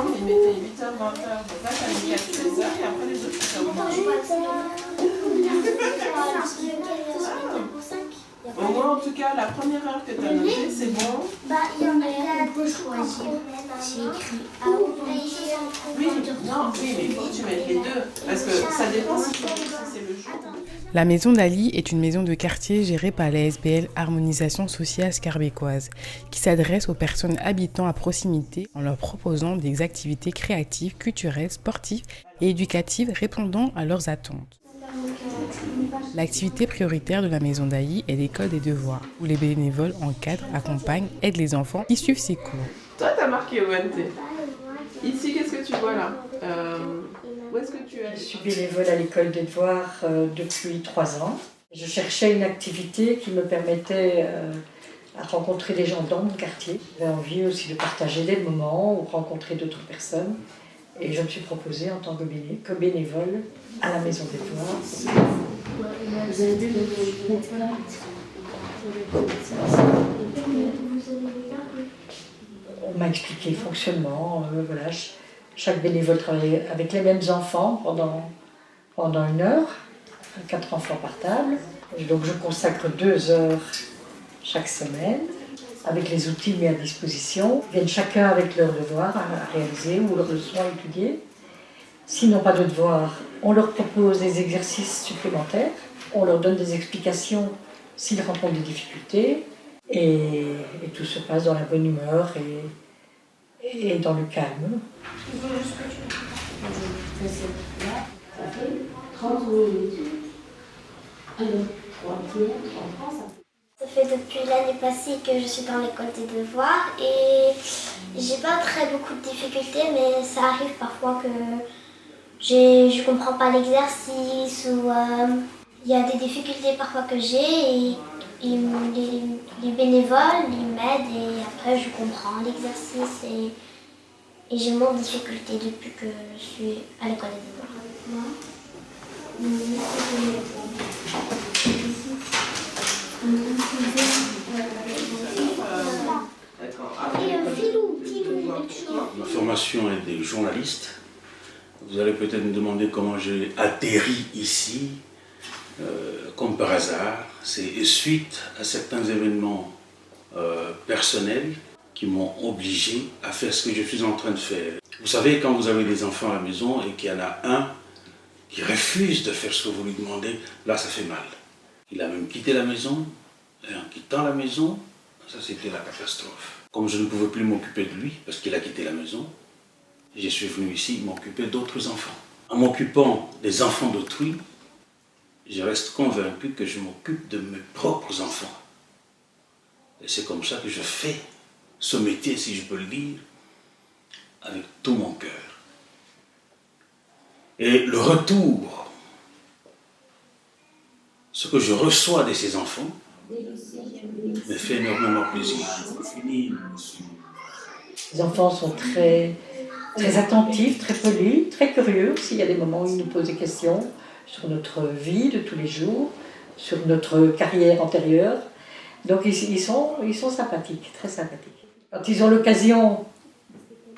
exemple, ils mettaient 8h, 20h. Donc là, ça met 16h et après les autres, c'est au moins, en tout cas, la première heure que tu as notée, c'est bon. Il y en a pour choisir. J'ai écrit à Oui, non, oui, mais il faut que tu mettes les deux. Parce que ça dépend si c'est le jour. La Maison d'Ali est une maison de quartier gérée par la SBL Harmonisation Sociale Scarbecoise, qui s'adresse aux personnes habitant à proximité en leur proposant des activités créatives, culturelles, sportives et éducatives répondant à leurs attentes. L'activité prioritaire de la Maison d'Ali est l'école des devoirs, où les bénévoles encadrent, accompagnent, aident les enfants qui suivent ces cours. Toi, tu as marqué ONT. Ici, qu'est-ce que tu vois là Où est-ce que tu es? Je suis bénévole à l'école des devoirs depuis 3 ans. Je cherchais une activité qui me permettait à rencontrer des gens dans mon quartier. J'avais envie aussi de partager des moments ou rencontrer d'autres personnes. Et je me suis proposée en tant que bénévole à la Maison des devoirs. On m'a expliqué le fonctionnement. Voilà. Chaque bénévole travaille avec les mêmes enfants pendant 1 heure, 4 enfants par table. Et donc je consacre 2 heures chaque semaine, avec les outils mis à disposition. Ils viennent chacun avec leurs devoirs à réaliser ou leurs leçons à étudier. S'ils n'ont pas de devoirs, on leur propose des exercices supplémentaires. On leur donne des explications s'ils rencontrent des difficultés. Et tout se passe dans la bonne humeur et dans le calme. Ça fait 30 minutes. Ça fait depuis l'année passée que je suis dans l'école des devoirs et j'ai pas très beaucoup de difficultés, mais ça arrive parfois que je comprends pas l'exercice ou il y a des difficultés parfois que j'ai et les bénévoles ils m'aident et après je comprends l'exercice et j'ai moins de difficultés depuis que je suis à l'école des devoirs. Ma formation est de journaliste. Vous allez peut-être me demander comment j'ai atterri ici. Comme par hasard, c'est suite à certains événements personnels qui m'ont obligé à faire ce que je suis en train de faire. Vous savez, quand vous avez des enfants à la maison et qu'il y en a un qui refuse de faire ce que vous lui demandez, là ça fait mal. Il a même quitté la maison, et en quittant la maison, ça c'était la catastrophe. Comme je ne pouvais plus m'occuper de lui, parce qu'il a quitté la maison, je suis venu ici m'occuper d'autres enfants. En m'occupant des enfants d'autrui, je reste convaincu que je m'occupe de mes propres enfants. Et c'est comme ça que je fais ce métier, si je peux le dire, avec tout mon cœur. Et le retour, ce que je reçois de ces enfants, me fait énormément plaisir. Les enfants sont très attentifs, très polis, très curieux aussi. Il y a des moments où ils nous posent des questions sur notre vie de tous les jours, sur notre carrière antérieure. Donc ils sont sympathiques, très sympathiques. Quand ils ont l'occasion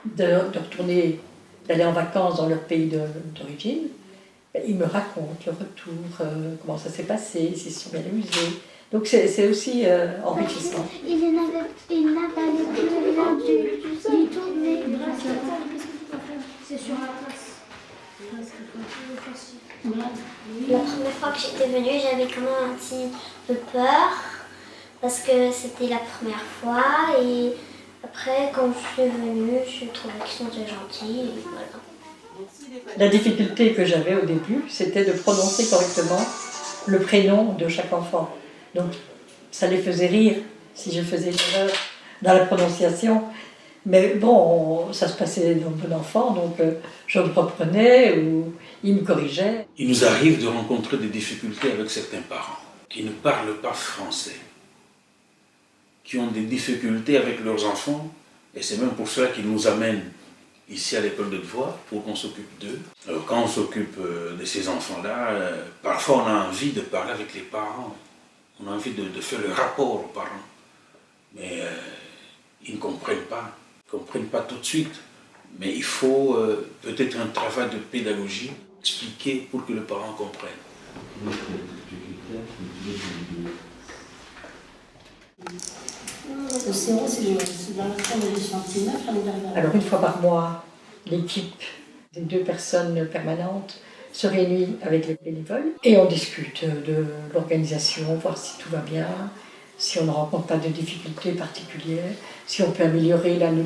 de retourner, d'aller en vacances dans leur pays d'origine, ils me racontent le retour, comment ça s'est passé, s'ils se sont bien amusés. Donc c'est aussi enrichissant. Il n'avait plus rien du tout, mais c'est sur la place. La première fois que j'étais venue, j'avais quand même un petit peu peur parce que c'était la première fois et après quand je suis venue, je trouvais qu'ils sont gentils et voilà. La difficulté que j'avais au début, c'était de prononcer correctement le prénom de chaque enfant. Donc ça les faisait rire si je faisais une erreur dans la prononciation. Mais bon, ça se passait dans bon enfant, donc je me reprenais ou ils me corrigeaient. Il nous arrive de rencontrer des difficultés avec certains parents qui ne parlent pas français, qui ont des difficultés avec leurs enfants, et c'est même pour cela qu'ils nous amènent ici à l'école de devoirs pour qu'on s'occupe d'eux. Alors quand on s'occupe de ces enfants-là, parfois on a envie de parler avec les parents, on a envie de faire le rapport aux parents, mais ils ne comprennent pas tout de suite. Mais il faut peut-être un travail de pédagogie, expliquer pour que le parent comprenne. Le CRO, c'est dans la forme de chantier neuf l'année dernière. Alors une fois par mois, l'équipe des 2 personnes permanentes se réunit avec les bénévoles et on discute de l'organisation, voir si tout va bien, si on ne rencontre pas de difficultés particulières, si on peut améliorer l'un ou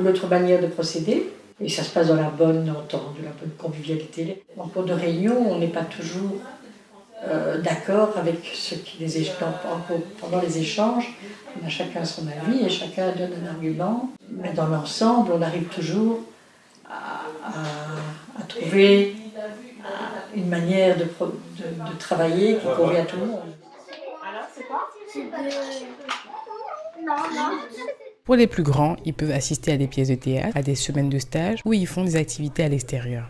l'autre manière de procéder. Et ça se passe dans la bonne entente, de la bonne convivialité. En cours de réunion, on n'est pas toujours d'accord avec ce qui les pendant les échanges. On a chacun son avis et chacun donne un argument. Mais dans l'ensemble, on arrive toujours à trouver une manière de travailler qui convient à tout le monde. Alors, c'est quoi? Pour les plus grands, ils peuvent assister à des pièces de théâtre, à des semaines de stage ou ils font des activités à l'extérieur.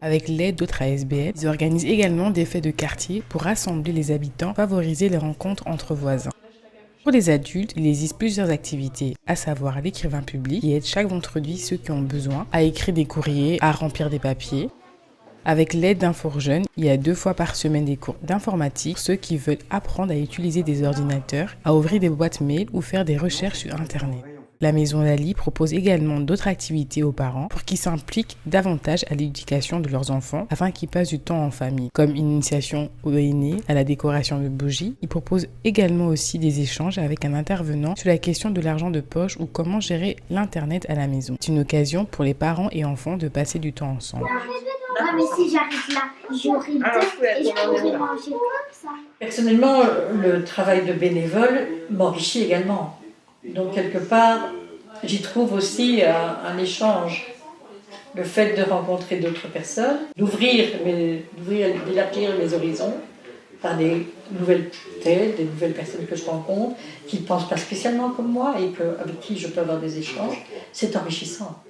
Avec l'aide d'autres ASBL, ils organisent également des fêtes de quartier pour rassembler les habitants, favoriser les rencontres entre voisins. Pour les adultes, il existe plusieurs activités, à savoir l'écrivain public qui aide chaque vendredi ceux qui ont besoin à écrire des courriers, à remplir des papiers. Avec l'aide d'InfoJeunes, il y a 2 fois par semaine des cours d'informatique pour ceux qui veulent apprendre à utiliser des ordinateurs, à ouvrir des boîtes mail ou faire des recherches sur Internet. La Maison Lali propose également d'autres activités aux parents pour qu'ils s'impliquent davantage à l'éducation de leurs enfants afin qu'ils passent du temps en famille, comme une initiation au aînés, à la décoration de bougies. Ils proposent également aussi des échanges avec un intervenant sur la question de l'argent de poche ou comment gérer l'Internet à la maison. C'est une occasion pour les parents et enfants de passer du temps ensemble. Ah, mais si j'arrive là, j'aurai 2 et je pourrai manger comme ça. Personnellement, le travail de bénévole m'enrichit également. Donc quelque part, j'y trouve aussi un échange. Le fait de rencontrer d'autres personnes, d'élargir mes horizons par des nouvelles têtes, des nouvelles personnes que je rencontre, qui ne pensent pas spécialement comme moi et avec qui je peux avoir des échanges, c'est enrichissant.